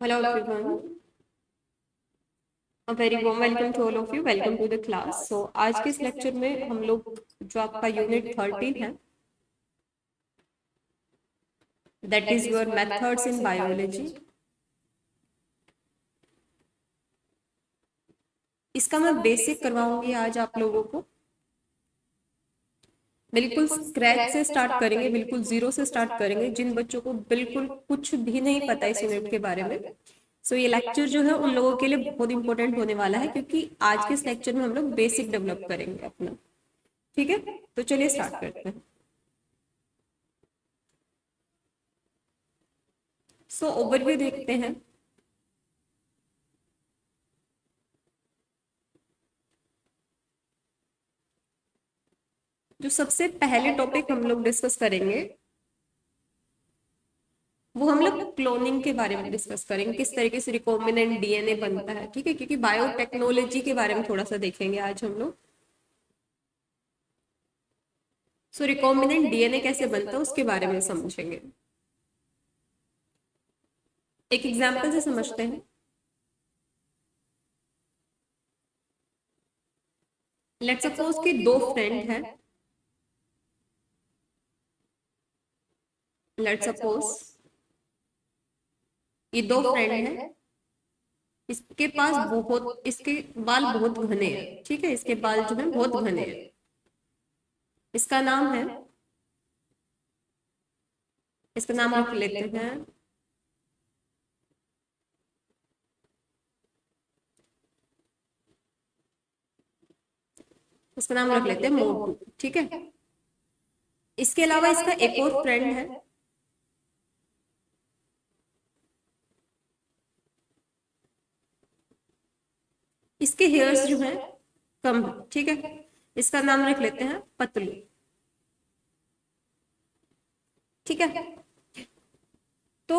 Hello everyone. A very warm welcome to all of you. Welcome to the class. So आज के इस lecture में हम लोग जो आपका यूनिट 13 है that is your methods in biology, इसका मैं बेसिक करवाऊंगी आज आप लोगों को। बिल्कुल स्क्रैच से स्टार्ट करेंगे, बिल्कुल जीरो से स्टार्ट करेंगे। जिन बच्चों को बिल्कुल कुछ भी नहीं पता इस यूनिट के बारे में, सो ये लेक्चर जो है उन लोगों के लिए बहुत इंपॉर्टेंट होने वाला है, क्योंकि आज के इस लेक्चर में हम लोग बेसिक डेवलप करेंगे अपना। ठीक है, तो चलिए स्टार्ट करते हैं। सो ओवरव्यू देखते हैं। जो सबसे पहले टॉपिक हम लोग डिस्कस करेंगे वो हम लोग क्लोनिंग के बारे में डिस्कस करेंगे, किस तरीके से रिकॉम्बिनेंट डीएनए बनता है। ठीक है, क्योंकि बायोटेक्नोलॉजी के बारे में थोड़ा सा देखेंगे आज हम लोग। सो रिकॉम्बिनेंट डीएनए कैसे बनता है उसके बारे में समझेंगे। एक एग्जांपल से समझते हैं। लेट्स सपोज कि दो फ्रेंड हैं। लेट्स सपोज ये दो फ्रेंड हैं। इसके पास बहुत, इसके बाल बहुत घने हैं। ठीक है, इसके बाल जो है बहुत घने हैं। इसका नाम है, इसका नाम रख लेते हैं इसका नाम रख लेते हैं मोटू। ठीक है, इसके अलावा इसका एक और फ्रेंड है। इसके हेयर्स जो है कम है। ठीक है, इसका नाम रख लेते हैं पतलू। ठीक है, तो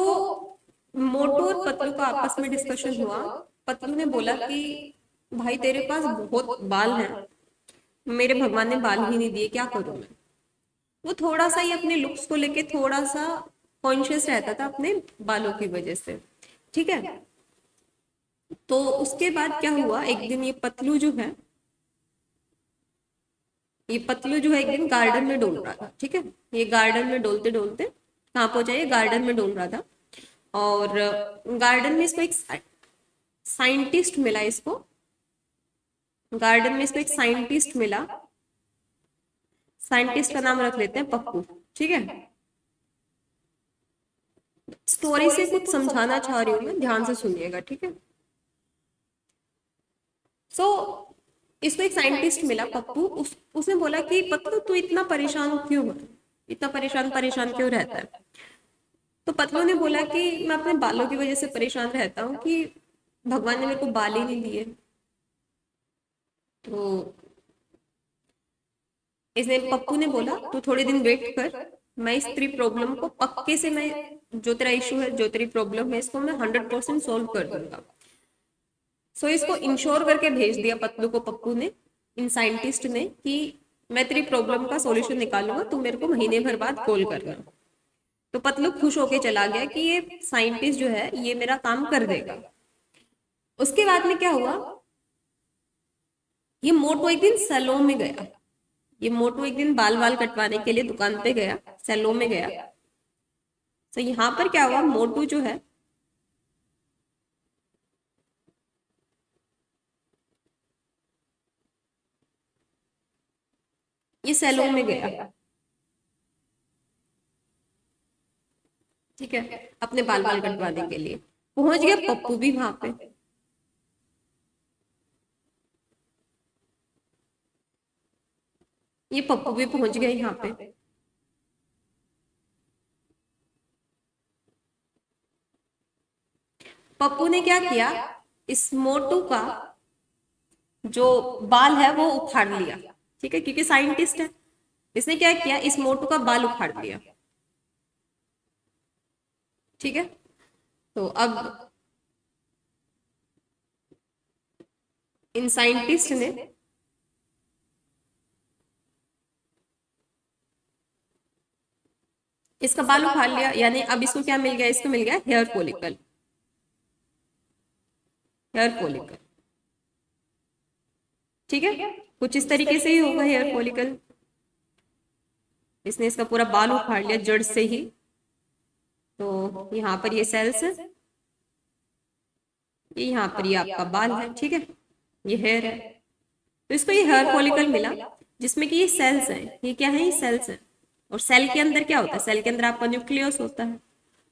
मोटू और पतलू का आपस में डिस्कशन हुआ। पतलू ने बोला कि भाई तेरे पास बहुत बाल हैं, मेरे भगवान ने बाल ही नहीं दिए, क्या करूं मैं। वो थोड़ा सा ही अपने लुक्स को लेके थोड़ा सा कॉन्शियस रहता था अपने बालों की वजह से। ठीक है, तो उसके बाद क्या हुआ, एक दिन ये पतलू जो है एक दिन गार्डन में डोल रहा था। ठीक है, ये गार्डन में डोलते डोलते कहाँ पहुंचा, ये गार्डन में डोल रहा था। और गार्डन में इसको एक साइंटिस्ट मिला। इसको गार्डन में इसको एक साइंटिस्ट मिला। साइंटिस्ट का नाम रख लेते हैं पप्पू। ठीक है, स्टोरी से कुछ समझाना चाह रही हूँ मैं, ध्यान से सुनिएगा। ठीक है, सो इसको एक साइंटिस्ट मिला पप्पू। उसने बोला कि पतलू तू इतना परेशान क्यों है, इतना परेशान परेशान क्यों रहता है। तो पतलू ने बोला कि मैं अपने बालों की वजह से परेशान रहता हूँ कि भगवान ने मेरे को बाल ही नहीं दिए। तो इसने पप्पू ने बोला तू थोड़े दिन वेट कर, मैं इस तेरी प्रॉब्लम को पक्के से, मैं जो तेरा इशू है, जो तेरी प्रॉब्लम है, इसको मैं 100% सॉल्व कर दूंगा। सो इसको इंश्योर करके भेज दिया पतलू को पप्पू ने, इन साइंटिस्ट ने, कि मैं तेरी प्रॉब्लम का सॉल्यूशन निकालूंगा, तुम मेरे को महीने भर बाद कॉल करना। तो पतलू खुश होके चला गया कि ये साइंटिस्ट जो है ये मेरा काम कर देगा। उसके बाद में क्या हुआ, ये मोटू एक दिन सैलून में गया। ये मोटू एक दिन बाल बाल कटवाने के लिए दुकान पे गया, सैलून में गया। तो यहाँ पर क्या हुआ, मोटू जो है ये सैलून में गया। ठीक है, अपने बाल बाल कटवाने के लिए पहुंच गया। पप्पू भी वहां पे। ये पप्पू भी पहुंच गया यहाँ पे। पप्पू ने क्या किया, इस मोटू का जो बाल है वो उखाड़ लिया। ठीक है, क्योंकि साइंटिस्ट है। इसने क्या किया, इस मोटू का बाल उखाड़ लिया। ठीक है, तो अब इन साइंटिस्ट ने इसका बाल उखाड़ लिया, यानी अब इसको क्या मिल गया, इसको मिल गया हेयर फॉलिकल। Hair follicle. ठीक है, कुछ इस तरीके से ही होगा हेयर फॉलिकल। इसने इसका पूरा बाल उखाड़ लिया जड़ से ही। तो यहाँ पर ये सेल्स है, ये यहाँ पर ये आपका बाल है। ठीक है, ये हेयर है। तो इसको ये हेयर फॉलिकल मिला, जिसमें कि ये सेल्स हैं। ये क्या है? ये सेल्स हैं। और सेल के अंदर क्या होता है? सेल के अंदर आपका न्यूक्लियस होता है,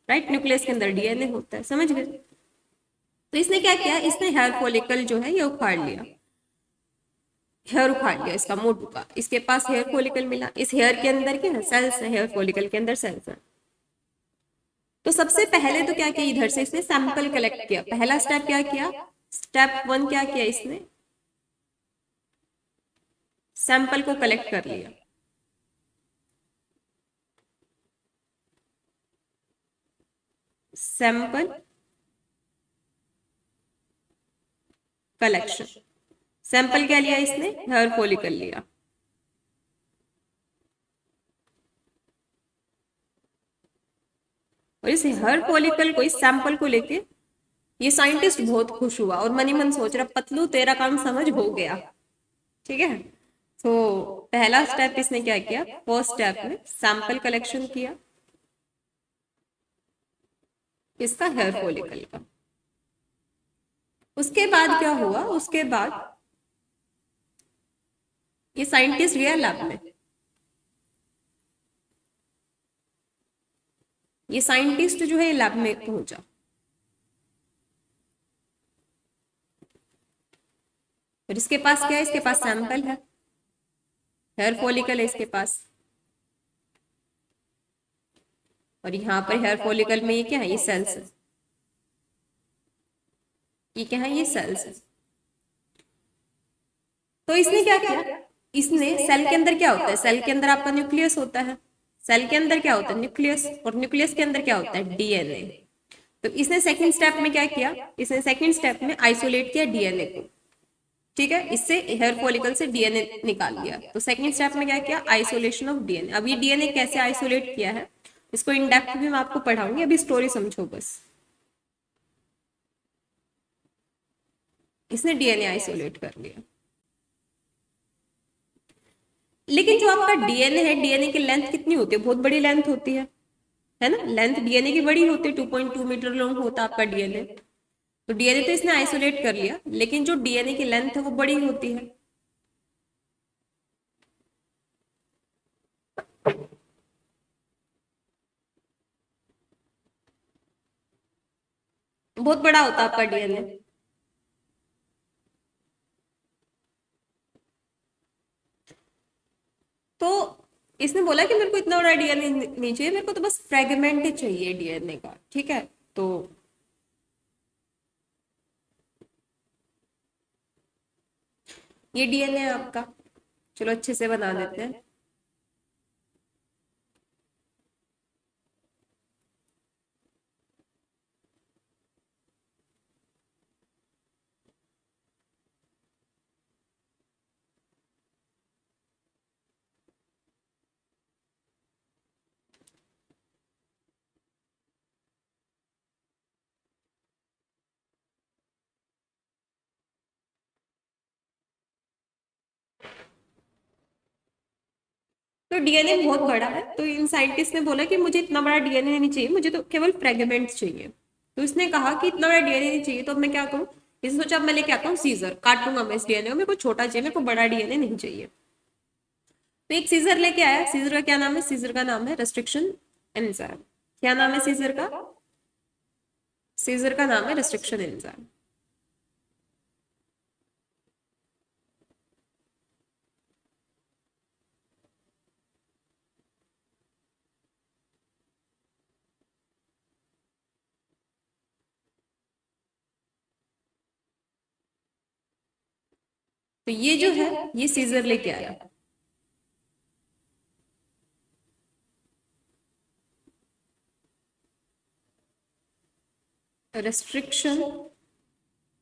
राइट? न्यूक्लियस के अंदर डीएनए होता है, समझ गए? तो इसने क्या किया? इसने हेयर फॉलिकल जो है ये उखाड़ लिया, हेयर उखाड़ लिया इसका, मोटू का। इसके पास हेयर फॉलिकल मिला। इस हेयर के अंदर क्या है? सेल्स है। हेयर फॉलिकल के अंदर सेल्स है। तो सबसे पहले तो क्या किया? इधर से इसने सैंपल कलेक्ट किया। पहला स्टेप क्या किया? स्टेप 1 क्या किया इसने? सैंपल को कलेक्ट कर लिया। Sample collection. सैंपल क्या लिया इसने? हेयर फॉलिकल लिया। और इस हेयर फॉलिकल को, इस सैंपल को लेके ये साइंटिस्ट बहुत खुश हुआ और मन ही मन सोच रहा, पतलू तेरा काम समझ हो गया। ठीक है, तो पहला स्टेप इसने क्या किया? फर्स्ट स्टेप में सैंपल कलेक्शन किया इसका, हेयर फॉलिकल का। उसके बाद क्या हुआ? उसके बाद ये साइंटिस्ट गया लैब में। ये साइंटिस्ट जो है लैब में पहुंचा। और इसके पास क्या है? इसके पास सैंपल है, हेयर फॉलिकल है इसके पास। और यहाँ पर हेयर फॉलिकल में ये क्या है? ये सेल्स है। ये क्या है? ये सेल्स है। तो इसने क्या किया? इसने, सेल के अंदर क्या होता है? सेल के अंदर आपका न्यूक्लियस होता है। सेल के अंदर क्या होता है? न्यूक्लियस। और न्यूक्लियस के अंदर क्या होता है? डीएनए। तो इसने सेकंड स्टेप में क्या किया? इसने सेकंड स्टेप में आइसोलेट किया डीएनए को। ठीक है, इससे हेयर फॉलिकल से डीएनए निकाल लिया। तो सेकंड स्टेप में क्या किया? Isolation of DNA. अब ये डीएनए कैसे आइसोलेट किया है इसको इन डेप्थ भी मैं आपको पढ़ाऊंगी, अभी स्टोरी समझो बस। इसने डीएनए आइसोलेट कर लिया। लेकिन जो आपका डीएनए है, डीएनए की लेंथ कितनी होती है? बहुत बड़ी लेंथ होती है ना? लेंथ डीएनए की बड़ी होती है, 2.2 मीटर लॉन्ग होता है आपका डीएनए। तो डीएनए तो इसने आइसोलेट कर लिया, लेकिन जो डीएनए की लेंथ है वो बड़ी होती है। बहुत बड़ा होता है आपका डीएनए। तो इसने बोला कि मेरे को इतना बड़ा डीएनए नहीं चाहिए, मेरे को तो बस फ्रेगमेंट ही चाहिए डीएनए का। ठीक है, तो ये डीएनए है आपका। चलो अच्छे से बना देते हैं। तो डीएनए बहुत बड़ा है, तो इन साइंटिस्ट ने बोला कि मुझे इतना बड़ा डीएनए नहीं चाहिए, मुझे तो केवल फ्रेगमेंट्स चाहिए। तो इसने कहा कि इतना बड़ा डीएनए नहीं चाहिए, तो अब मैं क्या करूं? इसने सोचा अब मैं लेके आता हूँ सीजर, काटूंगा मैं इस डीएनए को, मेरे को छोटा चाहिए, मेरे को बड़ा डीएनए नहीं चाहिए। तो एक सीजर लेके आया। सीजर का क्या नाम है? सीजर का नाम है रेस्ट्रिक्शन एंजाइम। क्या नाम है सीजर का? सीजर का नाम है रेस्ट्रिक्शन एंजाइम। तो ये जो है ये सीजर लेके आया। Restriction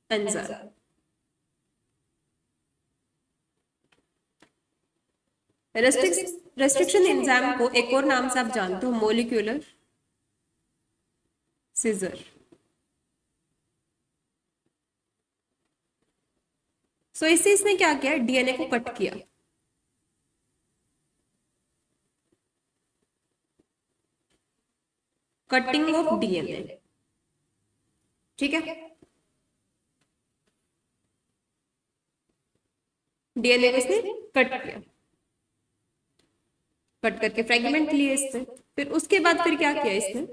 enzyme. रेस्ट्रिक्शन एंजाइम को एक और नाम से आप जानते हो, मोलिक्यूलर सीजर। सो इससे इसने क्या किया, डीएनए को कट किया। कटिंग ऑफ डीएनए, ठीक है। डीएनए को इसने कट किया, कट करके फ्रेगमेंट लिए इसने। फिर उसके बाद फिर क्या किया इसने,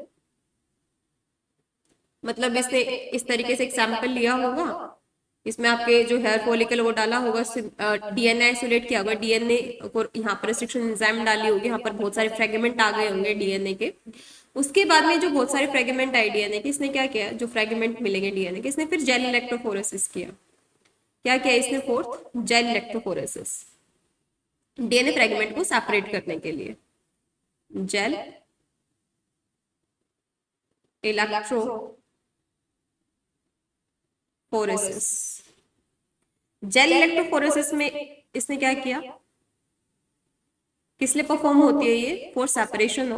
मतलब इसने इस तरीके से एक सैंपल लिया होगा, इसमें आपके जो हेयर फॉलिकल वो डाला होगा, डीएनए आइसोलेट किया होगा, डीएनए को यहाँ पर रिस्ट्रिक्शन एंजाइम डाली होगी, यहाँ पर बहुत सारे फ्रेगमेंट आ गए होंगे डीएनए के। उसके बाद में जो बहुत सारे फ्रेगमेंट आए डीएनए के, इसने क्या किया, जो फ्रेगमेंट मिलेंगे डीएनए के, इसने फिर जेल इलेक्ट्रोफोरेसिस किया। क्या किया इसने, fourth gel electrophoresis, DNA fragment को सेपरेट करने के लिए। जेल इलेक्ट्रोफोरेसिस, जेल इलेक्ट्रोफोरेसिस में इसने क्या किया, किस लिए परफॉर्म होती है ये, for separation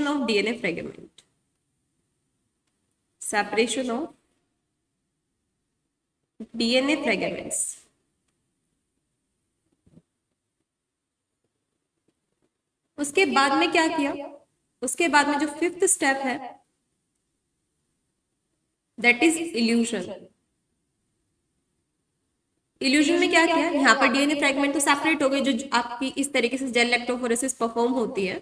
of DNA fragment, separation of DNA fragments. उसके बाद में क्या किया, उसके बाद में जो फिफ्थ स्टेप है दैट इज इल्यूशन। इल्यूशन में क्या किया, यहाँ पर डीएनए फ्रेगमेंट तो सेपरेट हो गए, जो आपकी इस तरीके से जेल इलेक्ट्रोफोरेसिस परफॉर्म होती है,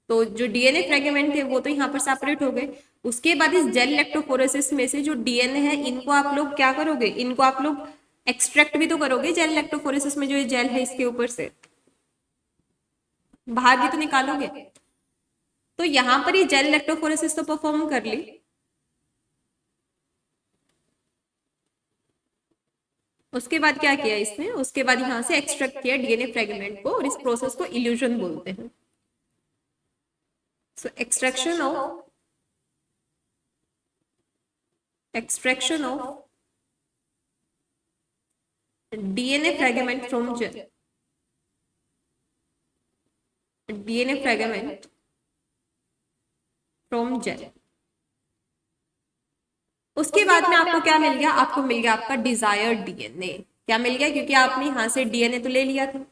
तो जो डीएनए फ्रेगमेंट थे वो तो यहाँ पर सेपरेट हो गए। उसके बाद इस जेल इलेक्ट्रोफोरेसिस में से जो डीएनए है, इनको आप लोग क्या करोगे, इनको आप लोग एक्सट्रैक्ट भी तो करोगे जेल इलेक्ट्रोफोरेसिस में, जो ये जेल है इसके ऊपर से बाहर भी तो निकालोगे। तो यहाँ पर ये जेल इलेक्ट्रोफोरेसिस तो परफॉर्म कर ली, उसके बाद क्या किया इसने, उसके बाद यहाँ से एक्सट्रैक्ट किया डीएनए फ्रेगमेंट को, और इस प्रोसेस को इल्यूशन बोलते हैं। So extraction of DNA fragment from gel, DNA fragment from gel. उसके बाद में आपको क्या मिल गया, आपको मिल गया आपका डिजायर्ड डीएनए। क्या मिल गया, क्योंकि आपने यहां से डीएनए तो ले लिया था,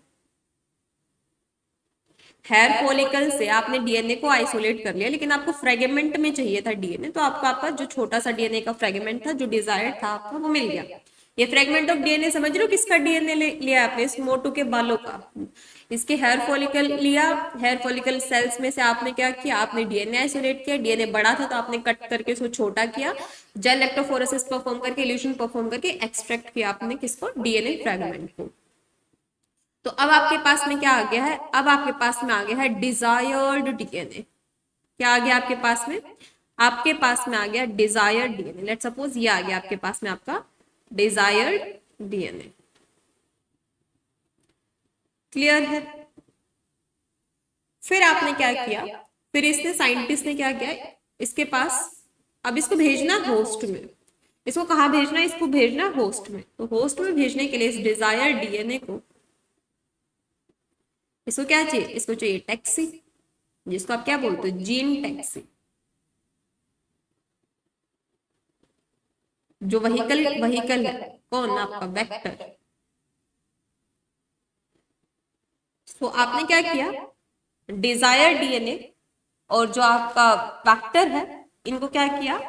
हेयर फॉलिकल से आपने डीएनए को आइसोलेट कर लिया, लेकिन आपको फ्रेगमेंट में चाहिए था डीएनए, तो आपको आपका जो छोटा सा डीएनए का फ्रेगमेंट था जो डिजायर्ड था आपका, वो मिल गया। ये फ्रेगमेंट ऑफ डीएनए समझ रहे हो, किसका डीएनए लिया आपने, इस मोटू के बालों का, इसके हेयर फॉलिकल लिया, हेयर फॉलिकल सेल्स में से आपने क्या किया, आपने डीएनए आइसोलेट किया, डीएनए बड़ा था तो आपने कट करके उसको छोटा किया, जेल इलेक्ट्रोफोरेसिस परफॉर्म करके, इल्यूशन परफॉर्म करके एक्सट्रैक्ट किया आपने किसको, डीएनए फ्रेगमेंट को। तो अब आपके पास में क्या आ गया है, अब आपके पास में आ गया है डिजायर्ड डीएनए। क्या आ गया आपके पास में, आपके पास में आ गया डिजायर्ड डीएनए। लेट्स सपोज ये आ गया आपके पास में आपका डिजायर्ड डीएनए। क्लियर है। फिर आपने क्या किया, फिर इसने साइंटिस्ट ने क्या किया, इसके पास अब इसको भेजना होस्ट में, इसको कहाँ भेजना है, इसको भेजना होस्ट में। तो होस्ट में भेजने के लिए इस डिजायर्ड डीएनए को, इसको क्या चाहिए, इसको चाहिए टैक्सी, जिसको आप क्या बोलते हो, जीन टैक्सी। जो वहीकल है कौन, आपका वेक्टर। तो आपने क्या किया, डिजायर डीएनए और जो आपका वेक्टर है, इनको क्या किया,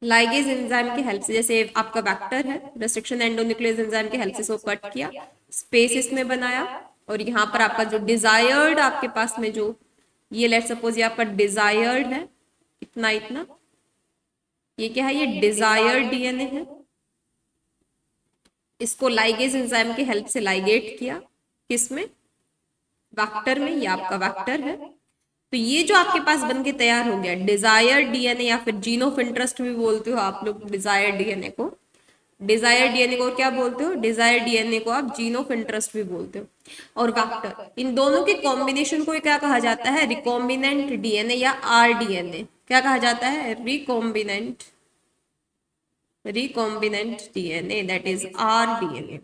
लाइगेज एंजाइम की हेल्प से, जैसे आपका वेक्टर है, रेस्ट्रिक्शन एंडोन्यूक्लियस एंजाइम की हेल्प से इसको कट किया, स्पेस इसमें बनाया, और यहाँ पर आपका जो डिजायर्ड आपके पास में जो ये लेट सपोज ये आपका डिजायर्ड है, इतना इतना, ये क्या है, ये डिजायर्ड डीएनए है, इसको लाइगेज एंजाइम की हेल्प से लाइगेट किया, किसमें, वेक्टर में, ये आपका वेक्टर है। तो ये जो आपके पास बन के तैयार हो गया डिजायर डीएनए, या फिर जीन ऑफ इंटरेस्ट भी बोलते हो आप लोग डिजायर डीएनए को, डिजायर डीएनए को क्या बोलते हो, डिजायर डीएनए को आप जीन ऑफ इंटरेस्ट भी बोलते हो। और वेक्टर, इन दोनों के कॉम्बिनेशन को क्या कहा जाता है, रिकॉम्बिनेंट डीएनए या आरडीएनए। क्या कहा जाता है, recombinant DNA, that is rDNA.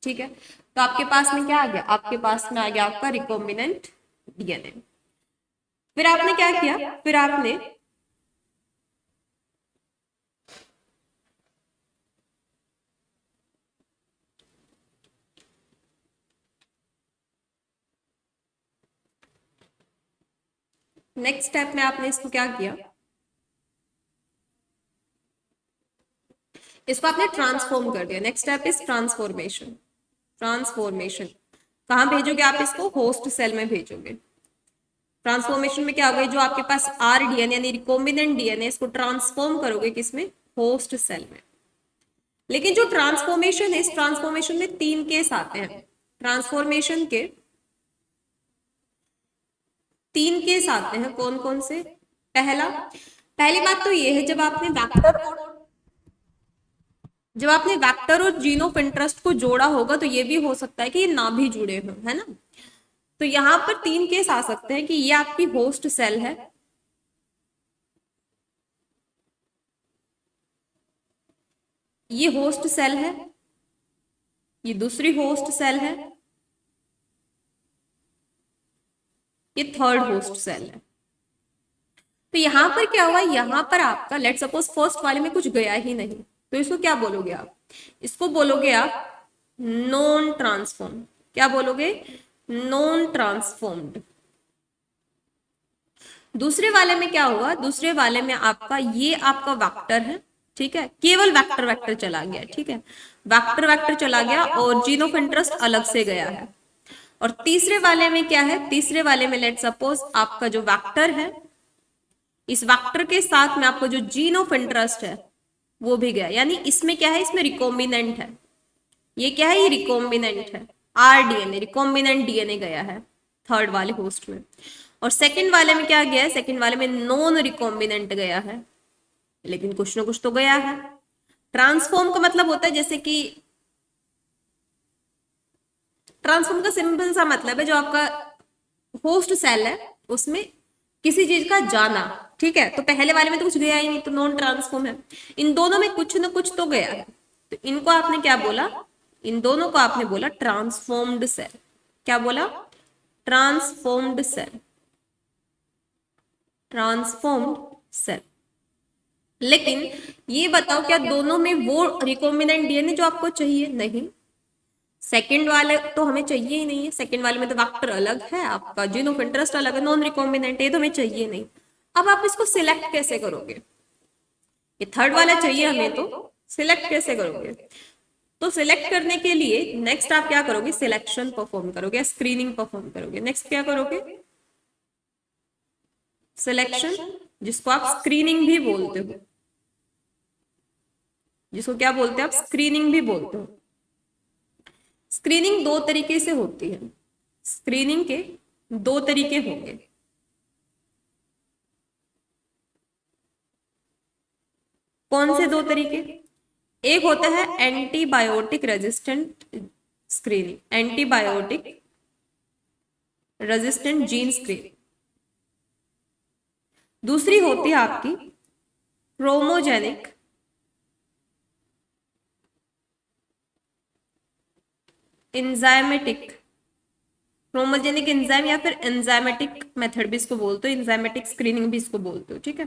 ठीक है, तो आपके पास में क्या आ गया, आपके पास में आ गया आपका रिकॉम्बिनेंट डीएनए। फिर आपने क्या किया, फिर आपने नेक्स्ट स्टेप में आपने इसको क्या किया, इसको आपने ट्रांसफॉर्म कर दिया। Next step is transformation. Transformation कहाँ भेजोगे आप इसको, होस्ट सेल में भेजोगे। ट्रांसफॉर्मेशन में क्या होगा, जो आपके पास आर डीएनए यानी रिकॉम्बिनेंट डीएनए, इसको ट्रांसफॉर्म करोगे किसमें, होस्ट सेल में। लेकिन जो ट्रांसफॉर्मेशन है, इस ट्रांसफॉर्मेशन में 3 केस आते हैं। ट्रांसफॉर्मेशन के 3 केस आते हैं, कौन कौन से। पहली बात तो ये है, जब आपने वेक्टर और जीन ऑफ इंटरेस्ट को जोड़ा होगा तो ये भी हो सकता है कि ये ना भी जुड़े हों, है ना। तो यहां पर 3 केस आ सकते हैं कि ये आपकी होस्ट सेल है, ये होस्ट सेल है, ये दूसरी होस्ट सेल है, ये थर्ड होस्ट सेल है। तो यहां पर क्या हुआ, यहां पर आपका लेट सपोज फर्स्ट वाले में कुछ गया ही नहीं, तो इसको क्या बोलोगे आप, इसको बोलोगे आप नॉन ट्रांसफॉर्म। क्या बोलोगे, नॉन ट्रांसफॉर्म्ड। दूसरे वाले में क्या हुआ, दूसरे वाले में आपका ये आपका वेक्टर है, ठीक है, केवल वेक्टर वेक्टर चला गया, ठीक है, वेक्टर वेक्टर चला गया और जीन ऑफ इंटरेस्ट अलग से गया है। और तीसरे वाले में क्या है, तीसरे वाले में लेट सपोज आपका जो वेक्टर है, इस वेक्टर के साथ में आपको जो जीन ऑफ इंटरेस्ट है वो भी गया, यानी इसमें क्या है, इसमें रिकॉम्बिनेंट है। ये क्या है, ये रिकॉम्बिनेंट है, आर डीएनए रिकॉम्बिनेंट डीएनए गया है थर्ड वाले होस्ट में। और सेकंड वाले में क्या गया है, सेकंड वाले में नॉन रिकॉम्बिनेंट गया है, लेकिन कुछ ना कुछ तो गया है। ट्रांसफॉर्म का मतलब होता है, जैसे कि ट्रांसफॉर्म का सिंपल सा मतलब है, जो आपका होस्ट सेल है उसमें किसी चीज का जाना, ठीक है। तो पहले वाले में तो कुछ गया ही नहीं, तो नॉन ट्रांसफॉर्म है। इन दोनों में कुछ ना कुछ तो गया है, तो इनको आपने क्या बोला, इन दोनों को आपने बोला ट्रांसफॉर्म्ड सेल। क्या बोला, ट्रांसफॉर्म्ड सेल, ट्रांसफॉर्म्ड सेल। लेकिन ये बताओ, क्या दोनों में वो रिकॉम्बिनेंट डीएनए जो आपको चाहिए, नहीं। सेकंड वाले तो हमें चाहिए ही नहीं है, सेकंड वाले में तो वेक्टर अलग है, आपका जीन ऑफ इंटरेस्ट अलग है, नॉन रिकॉम्बिनेंट, ये तो हमें चाहिए नहीं। अब आप इसको सिलेक्ट कैसे करोगे, ये थर्ड वाला चाहिए हमें, तो सिलेक्ट कैसे करोगे। तो सिलेक्ट करने के लिए नेक्स्ट आप क्या करोगे, सिलेक्शन परफॉर्म करोगे, स्क्रीनिंग परफॉर्म करोगे। नेक्स्ट क्या करोगे, सिलेक्शन, जिसको आप स्क्रीनिंग भी बोलते हो, जिसको क्या बोलते हैं आप, स्क्रीनिंग भी बोलते हो। स्क्रीनिंग 2 तरीके से होती है, स्क्रीनिंग के 2 तरीके होंगे। कौन से 2 तरीके, एक होता है antibiotic resistant screening, antibiotic resistant gene screening. दूसरी होती है आपकी क्रोमोजेनिक एंजाइमेटिक, क्रोमोजेनिक एंजाइम या फिर एंजाइमेटिक मेथड भी इसको बोलते हो, एंजाइमेटिक स्क्रीनिंग भी इसको बोलते हो, ठीक है।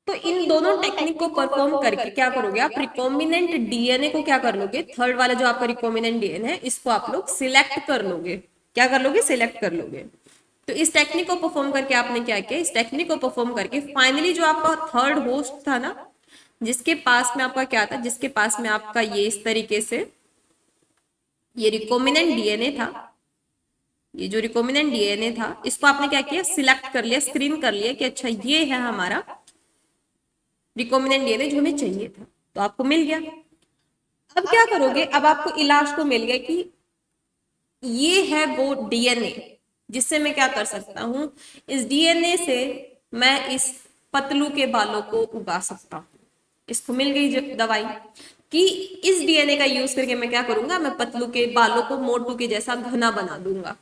तो इन दोनों टेक्निक को परफॉर्म करके क्या करोगे आप, रिकॉम्बिनेंट डीएनए को क्या कर लोगे, थर्ड वाला जो आपका रिकॉम्बिनेंट डीएनए है, इसको आप लोग सिलेक्ट कर लोगे। क्या कर लोगे, सिलेक्ट कर लोगे। तो इस टेक्निक को परफॉर्म करके आपने क्या किया, इस टेक्निक को परफॉर्म करके फाइनली जो आपका थर्ड होस्ट था ना, जिसके पास में आपका क्या था, जिसके पास में आपका ये इस तरीके से ये रिकॉम्बिनेंट डीएनए था, ये जो रिकॉम्बिनेंट डीएनए था, इसको आपने क्या किया, सिलेक्ट कर लिया, स्क्रीन कर लिया कि अच्छा ये है हमारा रिकॉम्बिनेंट डीएनए जो हमें चाहिए था, तो आपको मिल गया। अब क्या करोगे, अब आपको इलाज तो मिल गया कि ये है वो डीएनए जिससे मैं क्या कर सकता हूं, इस डीएनए से मैं इस पतलू के बालों को उगा सकता हूं। इसको मिल गई दवाई कि इस डीएनए का यूज करके मैं क्या करूंगा, मैं पतलू के बालों को मोटू के जैसा घना बना दूंगा,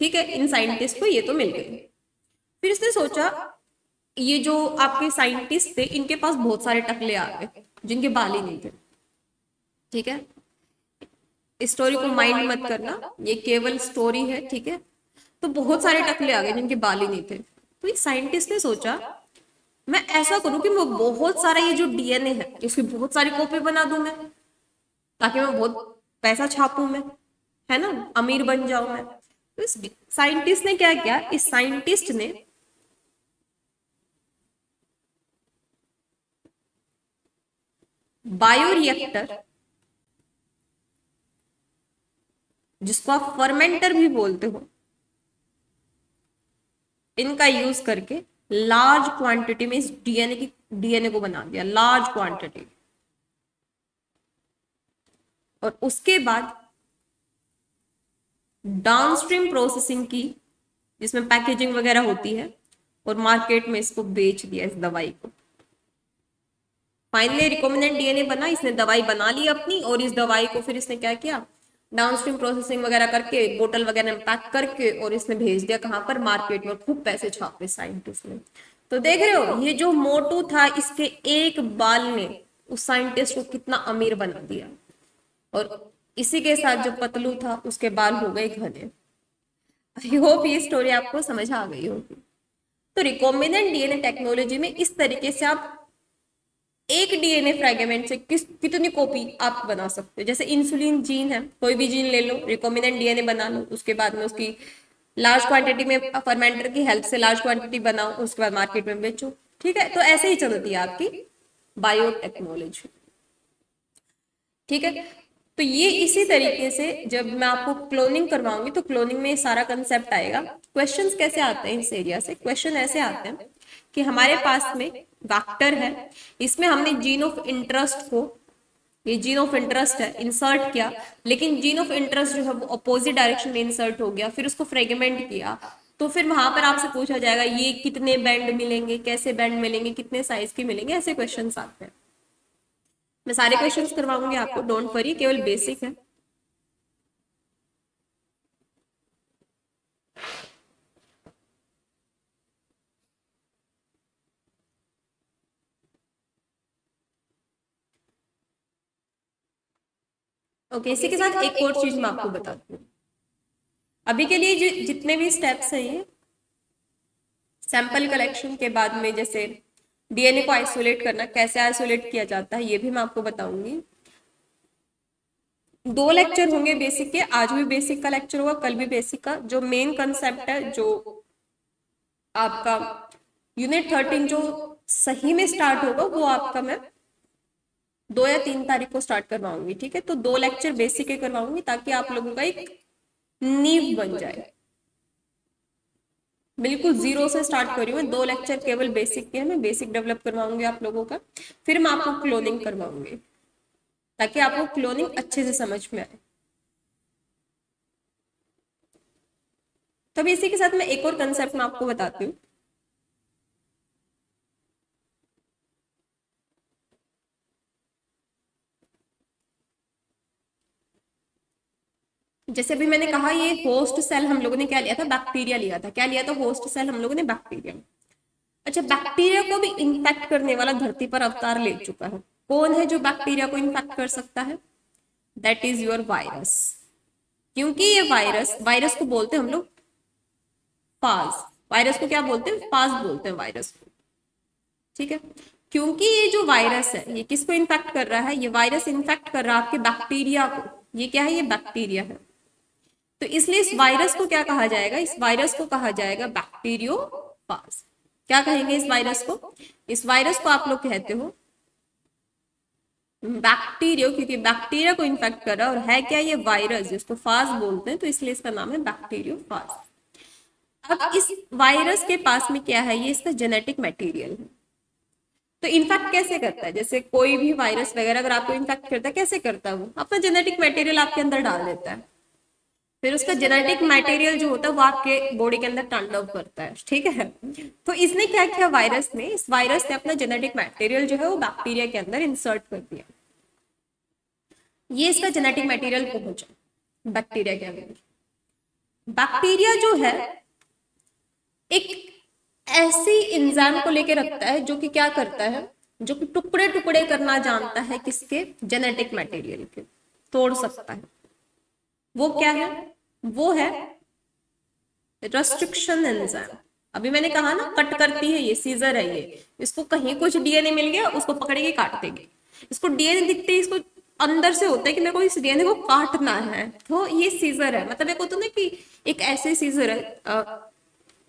ठीक है। इन साइंटिस्ट को ये तो मिल गई। फिर इसने सोचा, ये जो आपके साइंटिस्ट थे इनके पास बहुत सारे टकले आ गए जिनके बाल ही नहीं थे, ठीक है। स्टोरी को माइंड मत करना, ये केवल स्टोरी है, ठीक है। तो बहुत सारे टकले आ गए जिनके बाल ही नहीं थे। तो एक साइंटिस्ट ने सोचा मैं ऐसा करूं कि मैं बहुत सारा ये जो डीएनए है इसकी बहुत सारी कॉपी बना दूं मैं, ताकि मैं बहुत पैसा छापूं मैं, है ना, अमीर बन जाऊं मैं। तो इस साइंटिस्ट ने क्या किया, इस साइंटिस्ट ने बायोरिएक्टर, जिसको आप फर्मेंटर भी बोलते हो, इनका यूज करके लार्ज क्वांटिटी में इस डीएनए को बना दिया, लार्ज क्वांटिटी। और उसके बाद डाउनस्ट्रीम प्रोसेसिंग की, जिसमें पैकेजिंग वगैरह होती है, और मार्केट में इसको बेच दिया इस दवाई को। फाइनली रिकॉम्बिनेंट डीएनए बना, इसने दवाई बना ली अपनी, और इस दवाई को फिर इसने क्या किया, डाउनस्ट्रीम प्रोसेसिंग वगैरह करके बोतल वगैरह में पैक करके, और इसने भेज दिया कहाँ पर, मार्केट में। खूब पैसे छापे साइंटिस्ट ने। तो देख रहे हो ये जो मोटू था, इसके एक बाल ने उस साइंटिस्ट को कितना अमीर बना दिया, और इसी के साथ जो पतलू था उसके बाल हो गए घने। आई होप ये स्टोरी आपको समझ आ गई होगी। तो रिकॉम्बिनेंट डीएनए टेक्नोलॉजी में इस तरीके से आप एक डीएनए फ्रेगमेंट से कितनी कॉपी आप बना सकते हो। जैसे इंसुलिन जीन है, कोई भी जीन ले लो, रिकॉम्बिनेंट डीएनए बना लो, उसके बाद में उसकी लार्ज क्वांटिटी में फर्मेंटर की हेल्प से लार्ज क्वांटिटी बनाओ, उसके बाद मार्केट में बेचो। ठीक है, तो ऐसे ही चलती है आपकी बायोटेक्नोलॉजी। ठीक है, तो ये इसी तरीके से जब मैं आपको क्लोनिंग करवाऊंगी तो क्लोनिंग में सारा कंसेप्ट आएगा। क्वेश्चंस कैसे आते हैं इस एरिया से, क्वेश्चन ऐसे आते हैं कि हमारे पास में वेक्टर है, इसमें हमने जीन ऑफ इंटरेस्ट को, ये जीन ऑफ इंटरेस्ट है, इंसर्ट किया, लेकिन जीन ऑफ इंटरेस्ट जो है वो अपोजिट डायरेक्शन में इंसर्ट हो गया, फिर उसको फ्रेगमेंट किया। तो फिर वहां पर आपसे पूछा जाएगा ये कितने बैंड मिलेंगे, कैसे बैंड मिलेंगे, कितने साइज के मिलेंगे, ऐसे क्वेश्चन आते हैं। मैं सारे क्वेश्चंस करवाऊंगी आपको, डोंट वरी, केवल बेसिक है। ओके, इसी के साथ एक और चीज मैं आपको बताती हूँ। अभी के लिए जितने भी स्टेप्स हैं, ये सैंपल कलेक्शन के बाद में जैसे डीएनए को आइसोलेट करना, कैसे आइसोलेट किया जाता है ये भी मैं आपको बताऊंगी। 2 लेक्चर होंगे बेसिक के, आज भी बेसिक का लेक्चर होगा, कल भी बेसिक का। जो मेन कंसेप्ट है, जो आपका यूनिट 13 जो सही में स्टार्ट होगा, वो आपका मैं 2 या 3 तारीख को स्टार्ट करवाऊंगी। ठीक है, तो 2 लेक्चर बेसिक के करवाऊंगी ताकि आप लोगों का एक नींव बन जाए। बिल्कुल जीरो से स्टार्ट करी हूँ, 2 लेक्चर केवल बेसिक के हैं, मैं बेसिक डेवलप करवाऊंगी आप लोगों का, फिर मैं आपको क्लोनिंग करवाऊंगी ताकि आपको क्लोनिंग अच्छे से समझ में आए। तो अभी इसी के साथ मैं एक और कंसेप्ट मैं आपको बताती हूँ। जैसे अभी मैंने कहा, ये होस्ट सेल हम लोगों ने क्या लिया था, बैक्टीरिया लिया था। क्या लिया था, होस्ट सेल हम लोगों ने, बैक्टीरिया। अच्छा, बैक्टीरिया को भी इन्फेक्ट करने वाला धरती पर अवतार ले चुका है। कौन है जो बैक्टीरिया को इन्फेक्ट कर सकता है? That is your virus. क्योंकि ये वायरस, वायरस को बोलते हैं हम लोग फाज। वायरस को क्या बोलते हैं, फाज बोलते हैं वायरस को। ठीक है, क्योंकि ये जो वायरस है ये किसको इन्फेक्ट कर रहा है, ये वायरस इन्फेक्ट कर रहा है आपके बैक्टीरिया को। ये क्या है, ये बैक्टीरिया है। तो इसलिए इस वायरस को क्या कहा जाएगा, इस वायरस को कहा जाएगा बैक्टीरियोफाज। क्या कहेंगे इस वायरस को, इस वायरस को आप लोग कहते हो बैक्टीरियो, क्योंकि बैक्टीरिया को इन्फेक्ट कर रहा है, और है क्या ये वायरस जिसको फाज बोलते हैं, तो इसलिए इसका नाम है बैक्टीरियोफाज। अब इस वायरस के पास में क्या है, ये इसका जेनेटिक मटेरियल है। तो इन्फेक्ट कैसे करता है, जैसे कोई भी वायरस वगैरह अगर आपको इन्फेक्ट करता है, कैसे करता है, वो अपना जेनेटिक मटेरियल आपके अंदर डाल देता है, फिर उसका जेनेटिक मटेरियल जो होता है वो आपके बॉडी के अंदर तांडव करता है। ठीक है, तो इसने क्या किया, वायरस ने, इस वायरस ने अपना जेनेटिक मटेरियल जो है वो बैक्टीरिया के अंदर इंसर्ट कर दिया। ये इसका जेनेटिक मटेरियल पहुंचा बैक्टीरिया के अंदर। बैक्टीरिया जो है एक ऐसी एंजाइम को लेके रखता है जो कि क्या करता है, जो कि टुकड़े टुकड़े करना जानता है, किसके, जेनेटिक मटेरियल के, तोड़ सकता है। वो क्या है, वो है रेस्ट्रिक्शन एंजाइम, अभी मैंने कहा ना कट करती है, ये सीजर है ये, इसको कहीं कुछ डीएनए मिल गया उसको पकड़ के काट देगी। इसको डीएनए दिखते ही इसको अंदर से होता है कि मेरे को इस डीएनए को काटना है, तो ये सीजर है। मतलब एक होता है ना कि एक ऐसे सीजर है,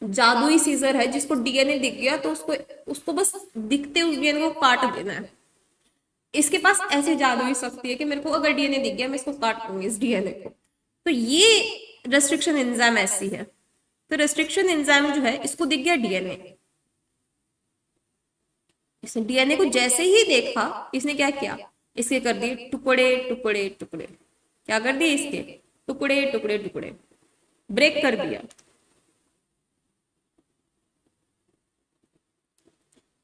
जादुई सीजर है जिसको डीएनए दिख गया तो उसको उसको बस दिखते उस डीएनए को काट देना है। इसके पास ऐसी जादुई शक्ति है कि मेरे को अगर डीएनए दिख गया मैं इसको काट दूंगी इस डीएनए को। तो ये रेस्ट्रिक्शन एंजाइम ऐसी है। तो रेस्ट्रिक्शन एंजाइम जो है, इसको दिख गया डीएनए, इसने डीएनए को जैसे ही देखा इसने क्या किया, इसके कर दिए टुकड़े टुकड़े टुकड़े। क्या कर दिए इसके टुकड़े टुकड़े टुकड़े, ब्रेक कर दिया।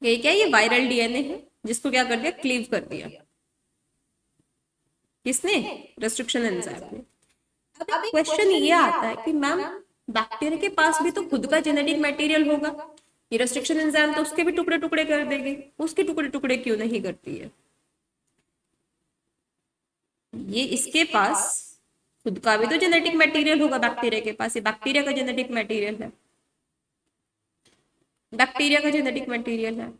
ये क्या, ये वायरल डीएनए है जिसको क्या कर दिया, क्लीव कर दिया। किसने, रेस्ट्रिक्शन एंजाइम ने। अब क्वेश्चन ये आता है कि मैम बैक्टीरिया के पास भी तो खुद का जेनेटिक मटेरियल होगा, ये रेस्ट्रिक्शन एंजाइम तो उसके भी टुकड़े टुकड़े कर देगी, उसके टुकड़े टुकड़े क्यों नहीं करती है। ये इसके पास खुद का भी तो जेनेटिक मटेरियल होगा, बैक्टीरिया के पास, ये बैक्टीरिया का जेनेटिक मटेरियल है, बैक्टीरिया का जेनेटिक मटेरियल है,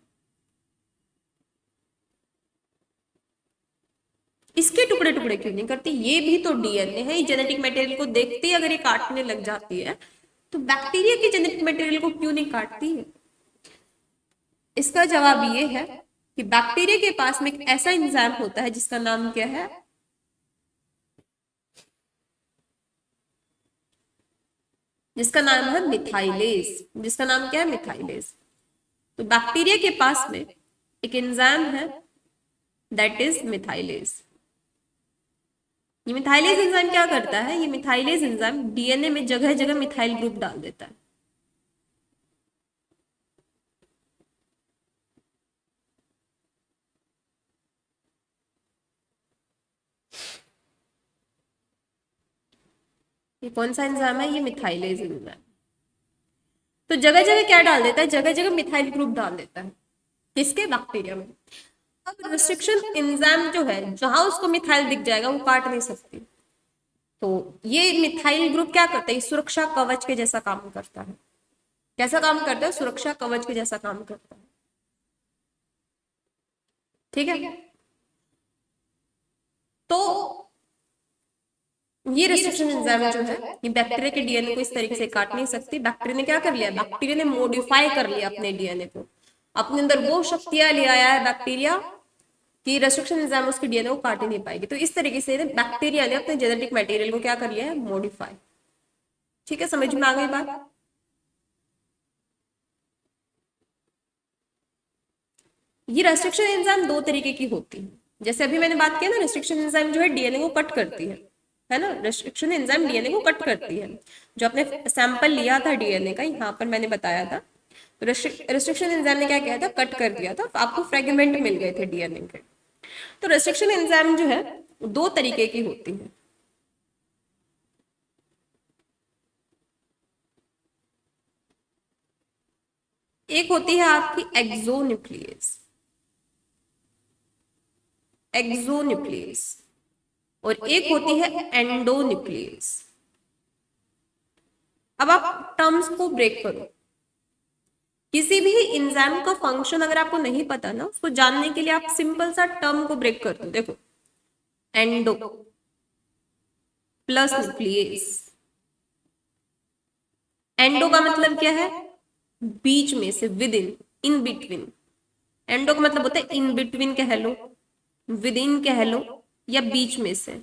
इसके टुकड़े टुकड़े क्यों नहीं करती। ये भी तो डीएनए है, जेनेटिक मटेरियल को देखते ही अगर ये काटने लग जाती है तो बैक्टीरिया के जेनेटिक मटेरियल को क्यों नहीं काटती है। इसका जवाब ये है कि बैक्टीरिया के पास में एक ऐसा एंजाइम होता है जिसका नाम क्या है, जिसका नाम है मिथाइलेज। जिसका नाम क्या है, मिथाइलेज। तो बैक्टीरिया के पास में एक एंजाइम है दैट इज मिथाइलेज। ये मिथाइलेज एंजाइम क्या करता है, ये मिथाइलेज एंजाइम डीएनए में जगह जगह मिथाइल ग्रुप डाल देता है। ये कौन सा एंजाइम है, ये मिथाइलेज एंजाइम। तो जगह जगह क्या डाल देता है, जगह जगह मिथाइल ग्रुप डाल देता है, किसके, बैक्टीरिया में। अब रेस्ट्रिक्शन एंजाइम जो है, जहां उसको मिथाइल दिख जाएगा वो काट नहीं सकती। तो ये मिथाइल ग्रुप क्या करता है, सुरक्षा कवच के जैसा काम करता है। कैसा काम करता है, सुरक्षा कवच के जैसा काम करता है। ठीक है, तो ये रेस्ट्रिक्शन एंजाइम जो है, ये बैक्टीरिया के डीएनए को इस तरीके से काट नहीं सकती। बैक्टीरिया ने क्या कर लिया, बैक्टीरिया ने मॉडिफाई कर लिया अपने डीएनए को, अपने अंदर वो शक्तियां ले आया है बैक्टीरिया कि रेस्ट्रिक्शन एंजाइम उसके डीएनए को काट ही नहीं पाएगी। तो इस तरीके से बैक्टीरिया ने अपने जेनेटिक मटेरियल को क्या कर लिया है, मॉडिफाई। ठीक है, समझ में आ गई बात। ये रेस्ट्रिक्शन एंजाइम दो तरीके की होती है। जैसे अभी मैंने बात किया ना, रेस्ट्रिक्शन एंजाइम जो है डीएनए को कट करती है ना, रेस्ट्रिक्शन एंजाइम डीएनए को कट करती है। जो आपने सैंपल लिया था डीएनए का, यहाँ पर मैंने बताया था, तो रेस्ट्रिक्शन एंजाइम ने क्या किया था, कट कर दिया था, आपको फ्रेगमेंट मिल गए थे डीएनए के। तो रेस्ट्रिक्शन एंजाइम जो है दो तरीके की होती है। एक होती है आपकी एक्सोन्यूक्लियस, एक्सोन्यूक्लियस, और एक होती है एंडोन्यूक्लियस। अब आप टर्म्स को ब्रेक करो। किसी भी एंजाइम का फंक्शन अगर आपको नहीं पता ना, उसको जानने के लिए आप सिंपल सा टर्म को ब्रेक कर दो। देखो, एंडो प्लस न्यूक्लियस। एंडो का मतलब क्या है, बीच में से, with in, in between. Endo का मतलब होता है इन बिटवीन कह लो, विद इन कह लो, या बीच में से।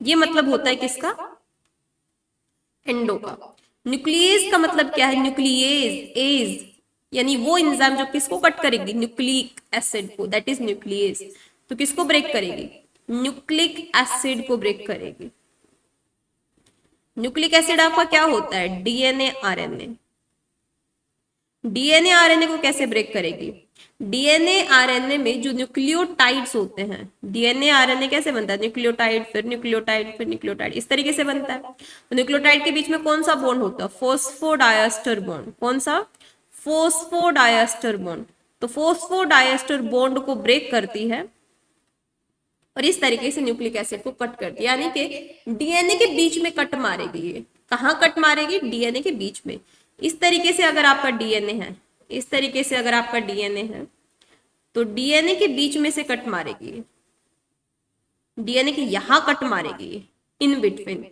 ये मतलब होता है किसका, एंडो का। न्यूक्लियस का मतलब क्या है, न्यूक्लियस एज, यानी वो एंजाइम जो किसको कट करेगी, न्यूक्लिक एसिड को, दैट इज न्यूक्लियस। तो किसको ब्रेक करेगी, न्यूक्लिक एसिड को ब्रेक करेगी। न्यूक्लिक एसिड आपका क्या होता है, डीएनए आरएनए। डीएनए आरएनए को कैसे ब्रेक करेगी, डीएनए आरएनए में जो न्यूक्लियोटाइड्स होते हैं, डीएनए आरएनए कैसे बनता है, न्यूक्लियोटाइड फिर न्यूक्लियोटाइड फिर न्यूक्लियोटाइड, इस तरीके से बनता है। तो न्यूक्लियोटाइड के बीच में कौन सा बॉन्ड होता है, फॉस्फोडाइएस्टर बॉन्ड। कौन सा, फॉस्फोडाइएस्टर बॉन्ड। तो फॉस्फोडाइएस्टर बॉन्ड को ब्रेक करती है और इस तरीके से न्यूक्लिक एसिड को कट करती है, यानी कि डीएनए के बीच में कट मारेगी। ये कहाँ कट मारेगी? डीएनए के बीच में। इस तरीके से अगर आपका डीएनए है, इस तरीके से अगर आपका डीएनए है, तो डीएनए के बीच में से कट मारेगी, डीएनए के यहां कट मारेगी, इन बिटवीन।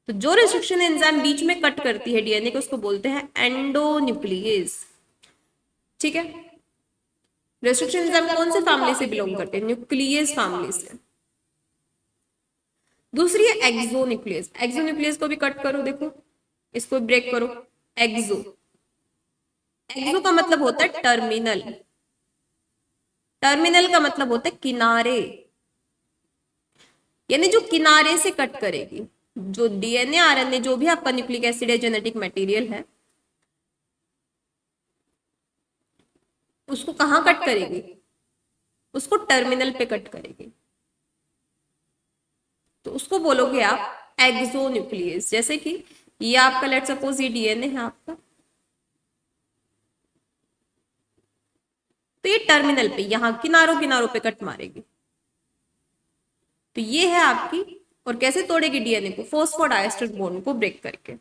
तो जो रेस्ट्रिक्शन एंजाइम बीच में कट करती है डीएनए को, उसको बोलते हैं एंडोन्यूक्लियेज। ठीक है, रेस्ट्रिक्शन एंजाइम कौन से फैमिली से बिलोंग करते हैं? न्यूक्लियस फैमिली से। दूसरी है एक्सोन्यूक्लियस। एक्सोन्यूक्लियस को भी कट करो, देखो इसको ब्रेक करो। एक्सो, एक्सो का मतलब होता है टर्मिनल। टर्मिनल का मतलब होता है किनारे, यानी जो किनारे से कट करेगी। जो डीएनए आरएनए जो भी आपका न्यूक्लिक एसिड है, जेनेटिक मटेरियल है, उसको कहां कट करेगी? उसको टर्मिनल पे कट करेगी। तो उसको बोलोगे आप एक्सोन्यूक्लियस। जैसे कि ये आपका, लेट सपोज ये डीएनए है आपका, तो ये टर्मिनल पे यहां किनारों किनारों पे कट मारेगी। तो ये है आपकी। और कैसे तोड़ेगी डीएनए को? फॉस्फोडाइस्टर बॉन्ड को ब्रेक करके।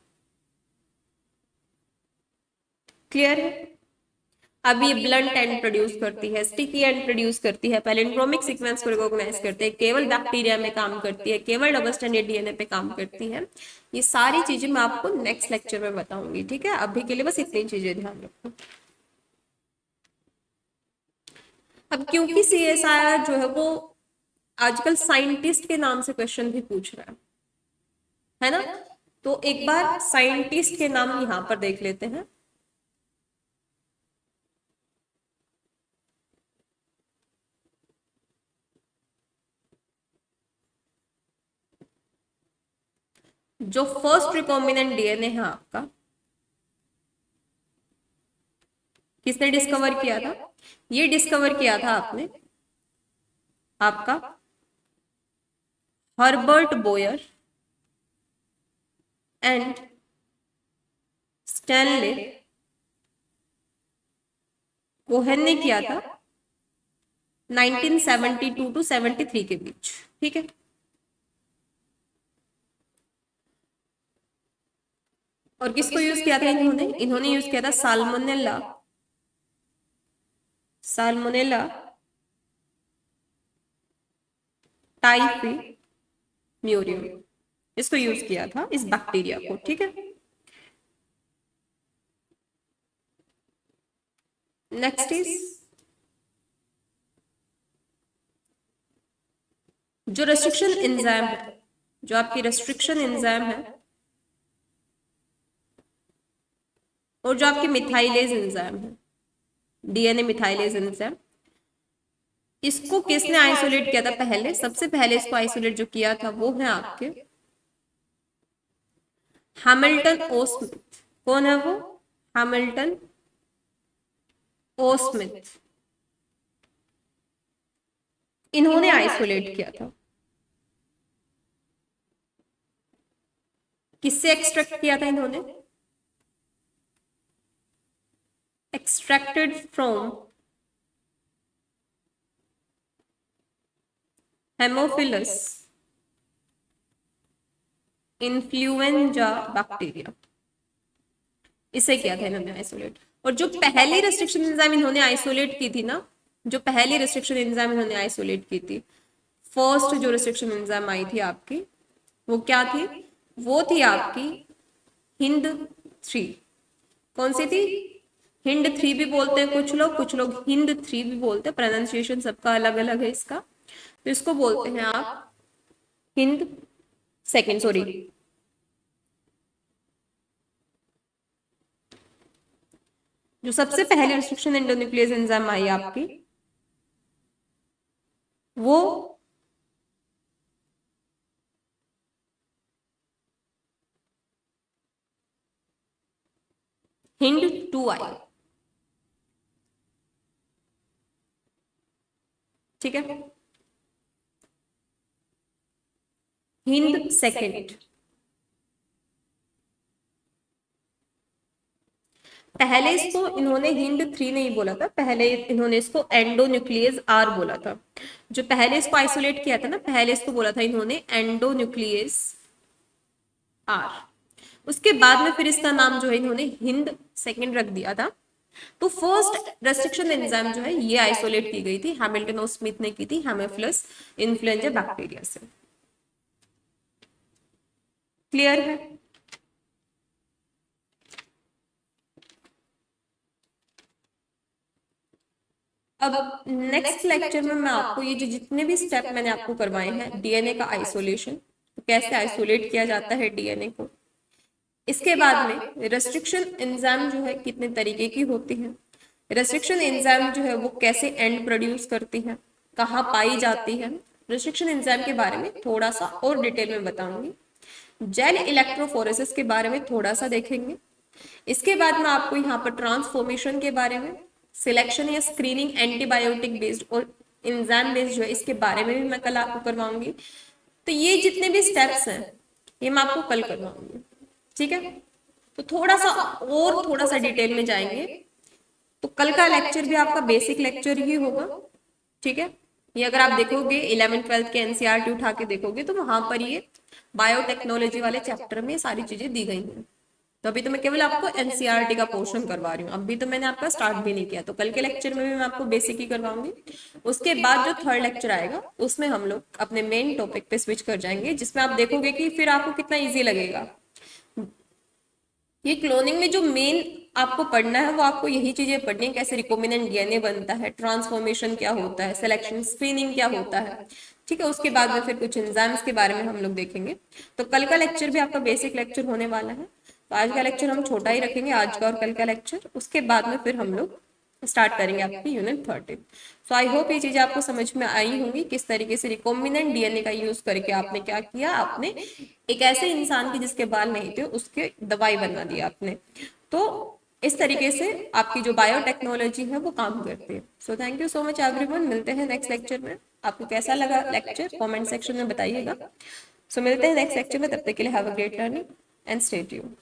क्लियर है? अब ये ब्लंट एंड प्रोड्यूस करती है, स्टिकी एंड प्रोड्यूस करती है, पैलिंड्रोमिक सीक्वेंस को रिकॉग्नाइज करते हैं, केवल बैक्टीरिया में काम करती है, केवल डबल स्ट्रैंडेड डीएनए पे काम करती है। ये सारी चीजें मैं आपको नेक्स्ट लेक्चर में बताऊंगी। ठीक है, अभी के लिए बस इतनी चीजें ध्यान रखो। अब क्योंकि सीएसआईआर जो है वो आजकल साइंटिस्ट के नाम से क्वेश्चन भी पूछ रहा है ना? तो एक बार साइंटिस्ट के नाम यहां पर देख लेते हैं। जो फर्स्ट रिकॉम्बिनेंट डीएनए है आपका, किसने डिस्कवर किया था? ये डिस्कवर किया था आपने, आपका Herbert Boyer and Stanley Cohen ने किया था 1972 टू 73 के बीच। ठीक है, और किसको यूज किया था इन्होंने? इन्होंने यूज किया था साल्मोनेला, साल्मोनेला टाइफी म्यूरियम, इसको यूज किया था, इस बैक्टीरिया को। ठीक है, नेक्स्ट इज जो रेस्ट्रिक्शन एंजाइम है, जो आपकी रेस्ट्रिक्शन एंजाइम है, और जो आपकी मिथाइलेज एंजाइम है, डीएनए मिथाइलेज एंजाइम, इसको किसने आइसोलेट किया था पहले? सबसे पहले इसको आइसोलेट जो किया था वो है आपके हैमिल्टन ओ स्मिथ। कौन है वो? हैमिल्टन ओ स्मिथ। इन्होंने आइसोलेट किया था। किससे एक्सट्रैक्ट किया था इन्होंने? Extracted from Haemophilus influenza bacteria, इसे किया था इन्होंने आइसोलेट। और जो पहली रेस्ट्रिक्शन एंजाइम इन्होंने आइसोलेट की थी ना, जो पहली रेस्ट्रिक्शन एंजाइम इन्होंने आइसोलेट की थी, फर्स्ट जो रेस्ट्रिक्शन एंजाइम आई थी आपकी, वो क्या थी? वो थी आपकी हिंद 3। कौन सी थी? हिंद 3 भी बोलते हैं कुछ लोग हिंद 3 भी बोलते हैं, प्रोनाउंसिएशन सबका अलग अलग है इसका। तो इसको बोलते हैं आप हिंद सेकेंड, सॉरी जो सबसे पहले रेस्ट्रिक्शन एंडोन्यूक्लियस एंजाइम आई आपकी, वो हिंद 2 आई। ठीक है, हिंद सेकेंड। पहले इसको इन्होंने हिंद 3 नहीं बोला था, पहले इन्होंने इसको एंडोन्यूक्लियस आर बोला था। जो पहले इसको आइसोलेट किया था ना, पहले इसको बोला था इन्होंने एंडोन्यूक्लियस आर। उसके बाद में फिर इसका नाम जो है इन्होंने हिंद सेकंड रख दिया था। तो फर्स्ट रेस्ट्रिक्शन एंजाइम जो है ये आइसोलेट की गई थी, हैमिल्टन और स्मिथ ने की थी, हेमोफिलस इन्फ्लुएंजा बैक्टीरिया से। क्लियर है? अब नेक्स्ट लेक्चर में मैं आपको ये जो जितने भी स्टेप मैंने आपको करवाए हैं, डीएनए का आइसोलेशन, तो कैसे आइसोलेट किया जाता है डीएनए को, इसके बाद में रेस्ट्रिक्शन एंजाइम जो है कितने तरीके की होती है, रेस्ट्रिक्शन एंजाइम जो है वो कैसे एंड प्रोड्यूस करती है, कहाँ पाई जाती है, रेस्ट्रिक्शन एंजाइम के बारे में थोड़ा सा और डिटेल में बताऊंगी। जेल इलेक्ट्रोफोरेसिस के बारे में थोड़ा सा देखेंगे। इसके बाद मैं आपको यहाँ पर ट्रांसफॉर्मेशन के बारे में, सिलेक्शन या स्क्रीनिंग एंटीबायोटिक बेस्ड और एंजाइम बेस्ड जो है इसके बारे में भी मैं कल आपको करवाऊंगी। तो ये जितने भी स्टेप्स हैं ये मैं आपको कल करवाऊंगी, ठीक है? तो थोड़ा सा डिटेल में जाएंगे। तो कल का लेक्चर भी आपका बेसिक लेक्चर ही होगा, ठीक है? ये अगर आप देखोगे 11th-12th के एनसीईआरटी उठा के देखोगे तो वहां पर ये बायोटेक्नोलॉजी वाले चैप्टर में सारी चीजें दी गई हैं। तो अभी तो मैं केवल आपको एनसीईआरटी का पोर्शन करवा रही हूँ, अभी तो मैंने आपका स्टार्ट भी नहीं किया। तो कल के लेक्चर में भी मैं आपको बेसिक ही करवाऊंगी। उसके बाद जो थर्ड लेक्चर आएगा उसमें हम लोग अपने मेन टॉपिक पे स्विच कर जाएंगे, जिसमें आप देखोगे कि फिर आपको कितना ईजी लगेगा। ये क्लोनिंग में जो मेन आपको पढ़ना है वो आपको यही चीजें पढ़नी है, कैसे रिकॉम्बिनेंट डीएनए बनता है, ट्रांसफॉर्मेशन क्या होता है, सिलेक्शन स्क्रीनिंग क्या होता है, ठीक है? उसके बाद में फिर कुछ एंजाइम्स के बारे में हम लोग देखेंगे। तो कल का लेक्चर भी आपका बेसिक लेक्चर होने वाला है। तो आज का लेक्चर हम छोटा ही रखेंगे, आज का और कल का लेक्चर। उसके बाद में फिर हम लोग स्टार्ट करेंगे आपकी यूनिट 13। सो आई होप ये चीजें आपको समझ में आई होंगी, किस तरीके से रिकॉम्बिनेंट डीएनए का यूज करके आपने क्या किया, आपने एक ऐसे इंसान की जिसके बाल नहीं थे उसके दवाई बना दी आपने। तो इस तरीके से आपकी जो बायोटेक्नोलॉजी है वो काम करती है। So thank you so much everyone, मिलते हैं नेक्स्ट लेक्चर में। आपको कैसा लगा लेक्चर कमेंट सेक्शन में बताइएगा। सो मिलते हैं नेक्स्ट लेक्चर में, तब तक के लिए have a great learning and stay tuned.